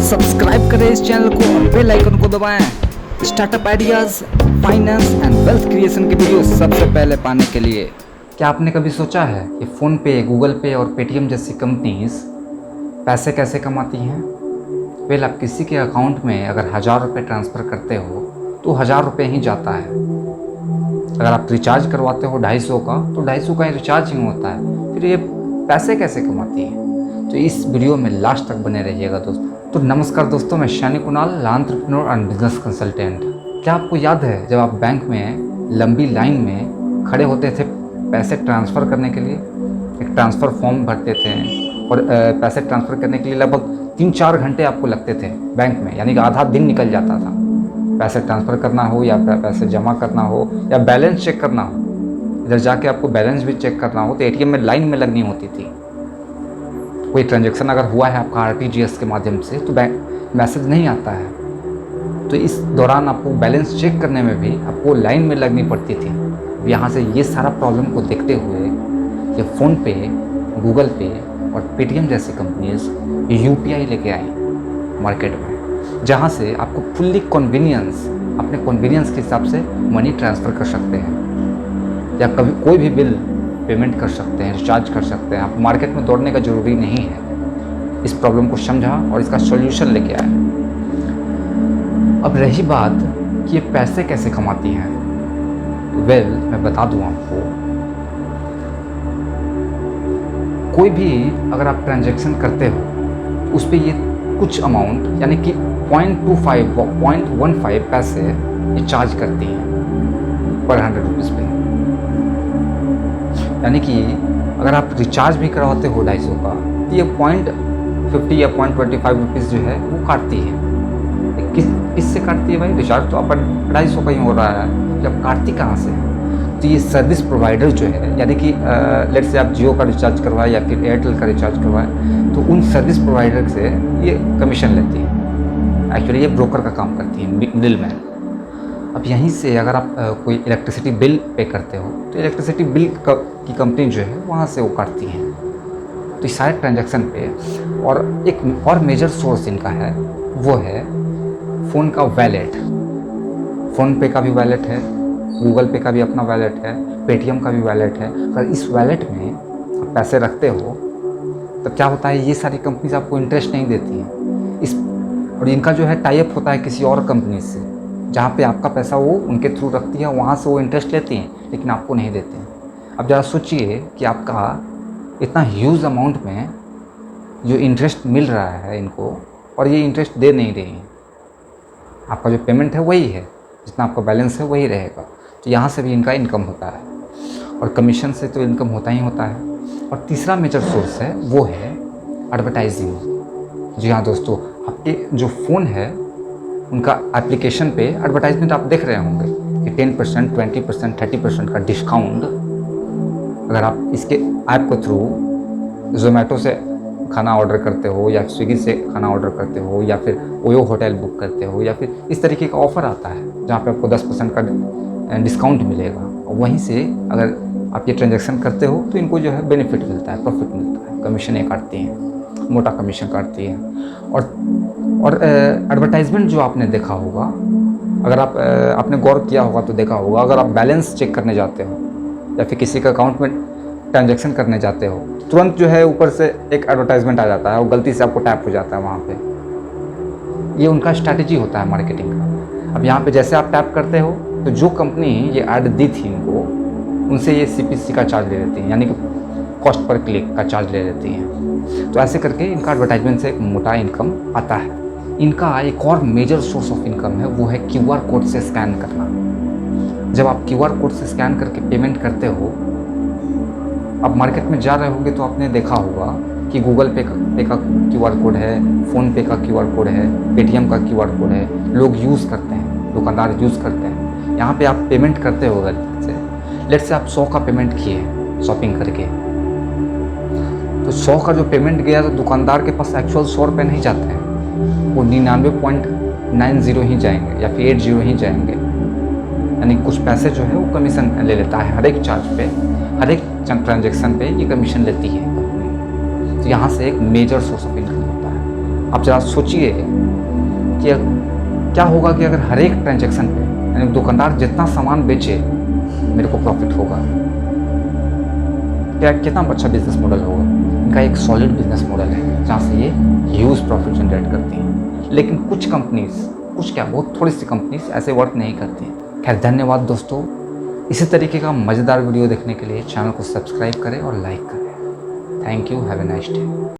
Subscribe करें इस channel को और बेल आइकन को दबाएं। Startup ideas, finance and wealth creation के वीडियो सबसे पहले पाने के लिए। क्या आपने कभी सोचा है कि फ़ोनपे, गूगल पे और पेटीएम जैसी कंपनीज पैसे कैसे कमाती हैं? वेल, आप किसी के अकाउंट में अगर 1000 रुपये ट्रांसफ़र करते हो तो 1000 रुपये ही जाता है। अगर आप रिचार्ज करवाते हो 250 का तो 250 का ही रिचार्ज ही होता है। फिर ये पैसे कैसे कमाती है? तो इस वीडियो में लास्ट तक बने रहिएगा दोस्तों। तो नमस्कार दोस्तों, मैं Shaini Kunal, entrepreneur and business consultant. क्या आपको याद है जब आप बैंक में लंबी लाइन में खड़े होते थे पैसे ट्रांसफ़र करने के लिए? एक ट्रांसफ़र फॉर्म भरते थे और पैसे ट्रांसफ़र करने के लिए लगभग 3-4 घंटे आपको लगते थे बैंक में, यानी कि आधा दिन निकल जाता था। पैसे ट्रांसफ़र करना हो या पैसे जमा करना हो या बैलेंस चेक करना हो, इधर जाके आपको बैलेंस भी चेक करना हो तो एटीएम में लाइन में लगनी होती थी। कोई ट्रांजैक्शन अगर हुआ है आपका आरटीजीएस के माध्यम से तो बैंक मैसेज नहीं आता है, तो इस दौरान आपको बैलेंस चेक करने में भी आपको लाइन में लगनी पड़ती थी। यहाँ से ये सारा प्रॉब्लम को देखते हुए ये फ़ोनपे, गूगल पे और पेटीएम जैसी कंपनीज यूपीआई लेके आई मार्केट में, जहाँ से आपको फुल्ली कन्वीनियंस, अपने कन्वीनियंस के हिसाब से मनी ट्रांसफ़र कर सकते हैं या कभी कोई भी बिल पेमेंट कर सकते हैं, रिचार्ज कर सकते हैं। आप मार्केट में दौड़ने का ज़रूरी नहीं है। इस प्रॉब्लम को समझा और इसका सॉल्यूशन लेके आया। अब रही बात कि ये पैसे कैसे कमाती हैं, वेल मैं बता दूं आपको। कोई भी अगर आप ट्रांजैक्शन करते हो तो उस पर ये कुछ अमाउंट यानी कि 0.15 पैसे ये चार्ज करती हैं पर 100 रुपीज़ पे। यानी कि अगर आप रिचार्ज भी करवाते हो 250 का तो ये 0.50 या 0.25 रुपीज़ जो है वो काटती है। किससे काटती है भाई? रिचार्ज तो आप 250 का ही हो रहा है, जब काटती कहाँ से? तो ये सर्विस प्रोवाइडर जो है, यानी कि लेट से आप जियो का रिचार्ज करवाएं या फिर एयरटेल का रिचार्ज करवाएं तो उन सर्विस प्रोवाइडर से ये कमीशन लेती है। एक्चुअली ये ब्रोकर का काम करती है, मिडिलमैन। अब यहीं से अगर आप कोई इलेक्ट्रिसिटी बिल पे करते हो तो इलेक्ट्रिसिटी बिल की कंपनी जो है वहाँ से वो काटती हैं। तो इस सारे ट्रांजैक्शन पे और एक और मेजर सोर्स इनका है, वो है फ़ोन का वैलेट। फ़ोनपे का भी वैलेट है, गूगल पे का भी अपना वैलेट है, पेटीएम का भी वैलेट है। अगर इस वैलेट में आप पैसे रखते हो तो क्या होता है, ये सारी कंपनीज आपको इंटरेस्ट नहीं देती हैं और इनका जो है टाई अप होता है किसी और कंपनी से, जहाँ पे आपका पैसा वो उनके थ्रू रखती है, वहाँ से वो इंटरेस्ट लेती हैं लेकिन आपको नहीं देते हैं। अब ज़रा सोचिए कि आपका इतना ह्यूज अमाउंट में जो इंटरेस्ट मिल रहा है इनको, और ये इंटरेस्ट दे नहीं रही हैं। आपका जो पेमेंट है वही है, जितना आपका बैलेंस है वही रहेगा। तो यहाँ से भी इनका इनकम होता है और कमीशन से तो इनकम होता ही होता है। और तीसरा मेजर सोर्स है वो है एडवर्टाइजिंग। जी हाँ दोस्तों, आपके जो फ़ोन है उनका एप्लीकेशन पे एडवर्टाइजमेंट आप देख रहे होंगे कि 10%, 20%, 30% का डिस्काउंट। अगर आप इसके ऐप के थ्रू ज़ोमैटो से खाना ऑर्डर करते हो या स्विगी से खाना ऑर्डर करते हो या फिर ओयो होटल बुक करते हो या फिर इस तरीके का ऑफ़र आता है जहाँ पे आपको 10% का डिस्काउंट मिलेगा, और वहीं से अगर आप ये ट्रांजैक्शन करते हो तो इनको जो है बेनिफिट मिलता है, प्रॉफिट मिलता है, कमीशन ये काटती हैं, मोटा कमीशन काटती है। और एडवर्टाइजमेंट जो आपने देखा होगा, अगर आपने गौर किया होगा तो देखा होगा, अगर आप बैलेंस चेक करने जाते हो या फिर किसी का अकाउंट में ट्रांजैक्शन करने जाते हो, तुरंत जो है ऊपर से एक एडवर्टाइजमेंट आ जाता है और गलती से आपको टैप हो जाता है वहाँ पे। ये उनका स्ट्रैटेजी होता है मार्केटिंग का। अब यहाँ पे जैसे आप टैप करते हो तो जो कंपनी ये ऐड दी थी इनको, उनसे ये CPC का चार्ज ले लेती हैं, यानी कि कॉस्ट पर क्लिक का चार्ज ले लेती हैं। तो ऐसे करके इनका एडवर्टाइजमेंट से एक मोटा इनकम आता है। इनका एक और मेजर सोर्स ऑफ इनकम है, वो है QR कोड से स्कैन करना। जब आप QR कोड से स्कैन करके पेमेंट करते हो, आप मार्केट में जा रहे होंगे तो आपने देखा होगा कि गूगल पे का QR कोड है, फ़ोनपे का QR कोड है, पेटीएम का QR कोड है, लोग यूज़ करते हैं, दुकानदार यूज़ करते हैं। यहाँ पे आप पेमेंट करते हो गलती से, लेट से आप 100 का पेमेंट किए शॉपिंग करके, तो 100 का जो पेमेंट गया तो दुकानदार के पास एक्चुअल 100 रुपये नहीं जाते हैं, वो 99.90 ही जाएंगे या फिर 80 ही जाएंगे। यानी कुछ पैसे जो है वो कमीशन ले लेता है, हर एक चार्ज पे, हर एक ट्रांजैक्शन पे ये कमीशन लेती है कंपनी। तो यहाँ से एक मेजर सोर्स ऑफ इनकम होता है। आप ज़रा सोचिए कि क्या होगा कि अगर हर एक ट्रांजैक्शन पे यानी दुकानदार जितना सामान बेचे मेरे को प्रॉफिट होगा। क्या कितना अच्छा बिजनेस मॉडल होगा। इनका एक सॉलिड बिजनेस मॉडल है जहाँ से ये ह्यूज प्रॉफिट जनरेट करती हैं। लेकिन कुछ कंपनीज, कुछ क्या बहुत थोड़ी सी कंपनीज ऐसे वर्क नहीं करती हैं। खैर धन्यवाद दोस्तों, इसी तरीके का मज़ेदार वीडियो देखने के लिए चैनल को सब्सक्राइब करें और लाइक करें। Thank you, have a nice day.